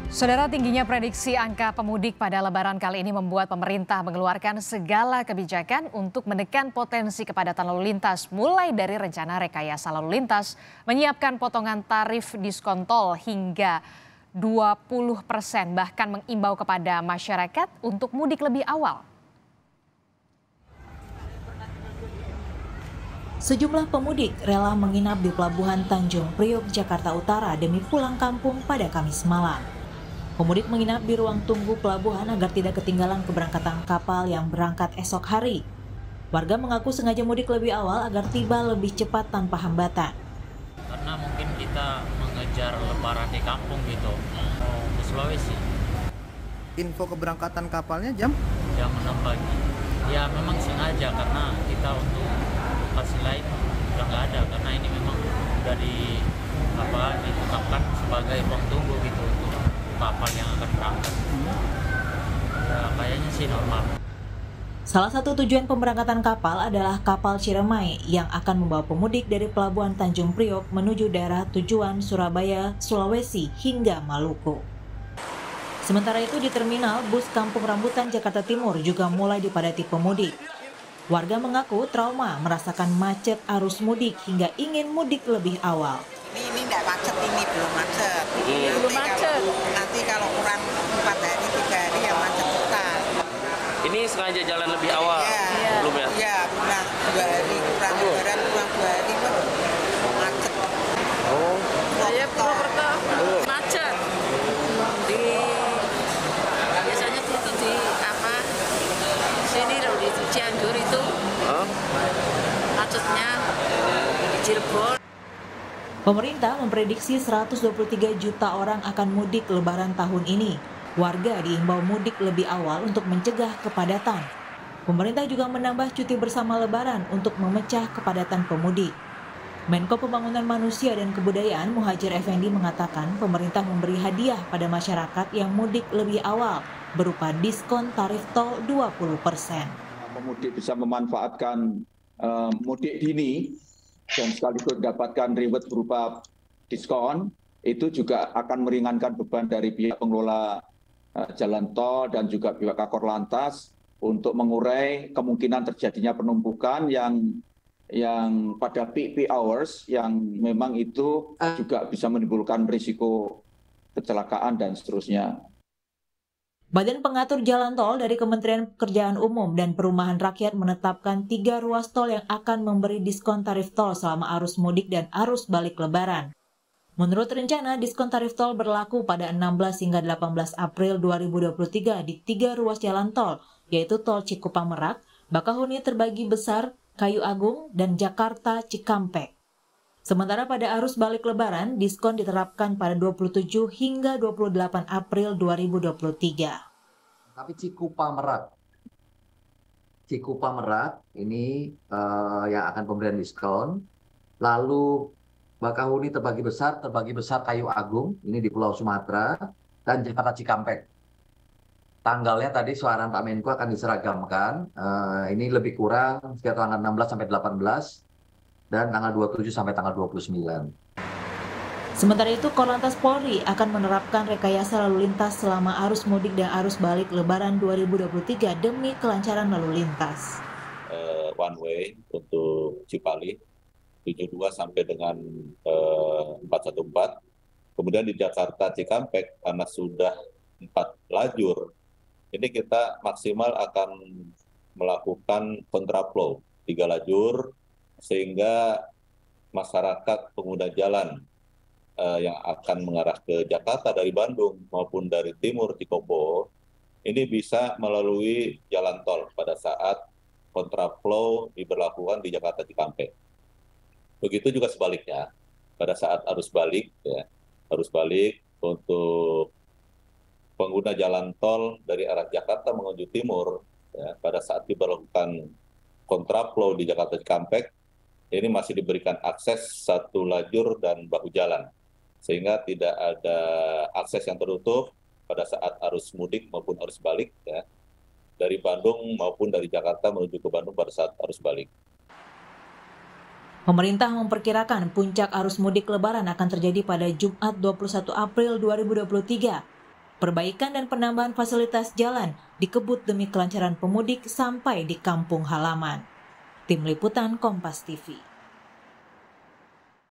Saudara, tingginya prediksi angka pemudik pada Lebaran kali ini membuat pemerintah mengeluarkan segala kebijakan untuk menekan potensi kepadatan lalu lintas, mulai dari rencana rekayasa lalu lintas, menyiapkan potongan tarif diskon tol hingga 20%, bahkan mengimbau kepada masyarakat untuk mudik lebih awal. Sejumlah pemudik rela menginap di Pelabuhan Tanjung Priok, Jakarta Utara demi pulang kampung pada Kamis malam. Pemudik menginap di ruang tunggu pelabuhan agar tidak ketinggalan keberangkatan kapal yang berangkat esok hari. Warga mengaku sengaja mudik lebih awal agar tiba lebih cepat tanpa hambatan. Karena mungkin kita mengejar lebaran di kampung gitu, mau ke Sulawesi. Info keberangkatan kapalnya jam 6 pagi. Ya memang sengaja karena kita untuk lokasi lain udah nggak ada, karena ini memang udah ditetapkan sebagai ruang tunggu gitu untuk kapal yang akan berangkat. Ya kayaknya sih normal. Salah satu tujuan pemberangkatan kapal adalah kapal Ciremai yang akan membawa pemudik dari Pelabuhan Tanjung Priok menuju daerah tujuan Surabaya, Sulawesi hingga Maluku. Sementara itu di terminal bus Kampung Rambutan Jakarta Timur juga mulai dipadati pemudik. Warga mengaku trauma merasakan macet arus mudik hingga ingin mudik lebih awal. Ini tidak macet, ini belum macet. Belum macet. Nanti kalau kurang 4 hari, 3 hari ya macet total. Ini sengaja jalan lebih awal, belum ya? Iya, kurang 2 hari, kurang lebaran, kurang 2 hari, macet. Oh. Saya Purwokerto macet. Biasanya itu di sini loh, di Cianjur itu. Macetnya di Cirebon. Pemerintah memprediksi 123 juta orang akan mudik Lebaran tahun ini. Warga diimbau mudik lebih awal untuk mencegah kepadatan. Pemerintah juga menambah cuti bersama Lebaran untuk memecah kepadatan pemudik. Menko Pembangunan Manusia dan Kebudayaan Muhadjir Effendi mengatakan pemerintah memberi hadiah pada masyarakat yang mudik lebih awal berupa diskon tarif tol 20%. Pemudik bisa memanfaatkan mudik dini dan sekaligus mendapatkan reward berupa diskon, itu juga akan meringankan beban dari pihak pengelola jalan tol dan juga pihak Kakor Lantas untuk mengurai kemungkinan terjadinya penumpukan yang pada peak hours yang memang itu juga bisa menimbulkan risiko kecelakaan dan seterusnya. Badan Pengatur Jalan Tol dari Kementerian Pekerjaan Umum dan Perumahan Rakyat menetapkan 3 ruas tol yang akan memberi diskon tarif tol selama arus mudik dan arus balik Lebaran. Menurut rencana, diskon tarif tol berlaku pada 16 hingga 18 April 2023 di 3 ruas jalan tol, yaitu Tol Cikupa Merak, Bakahuni Terbagi Besar, Kayu Agung, dan Jakarta Cikampek. Sementara pada arus balik Lebaran, diskon diterapkan pada 27 hingga 28 April 2023. Tapi Cikupa Merak ini yang akan pemberian diskon. Lalu Bakahuni Terbagi Besar Kayu Agung, ini di Pulau Sumatera, dan Jakarta Cikampek. Tanggalnya tadi suara Pak Menko akan diseragamkan, ini lebih kurang sekitar tanggal 16 sampai 18, dan tanggal 27 sampai tanggal 29. Sementara itu, Korlantas Polri akan menerapkan rekayasa lalu lintas selama arus mudik dan arus balik Lebaran 2023 demi kelancaran lalu lintas. One way untuk Cipali 72 sampai dengan 414. Kemudian di Jakarta Cikampek karena sudah 4 lajur, ini kita maksimal akan melakukan kontraflow 3 lajur, sehingga masyarakat pengguna jalan yang akan mengarah ke Jakarta dari Bandung maupun dari timur Cikopo ini bisa melalui jalan tol pada saat kontraflow diberlakukan di Jakarta Cikampek. Begitu juga sebaliknya pada saat arus balik, arus balik untuk pengguna jalan tol dari arah Jakarta menuju timur, pada saat diberlakukan kontraflow di Jakarta Cikampek, ini masih diberikan akses 1 lajur dan bahu jalan, sehingga tidak ada akses yang tertutup pada saat arus mudik maupun arus balik, dari Bandung maupun dari Jakarta menuju ke Bandung pada saat arus balik. Pemerintah memperkirakan puncak arus mudik Lebaran akan terjadi pada Jumat 21 April 2023. Perbaikan dan penambahan fasilitas jalan dikebut demi kelancaran pemudik sampai di kampung halaman. Tim Liputan Kompas TV.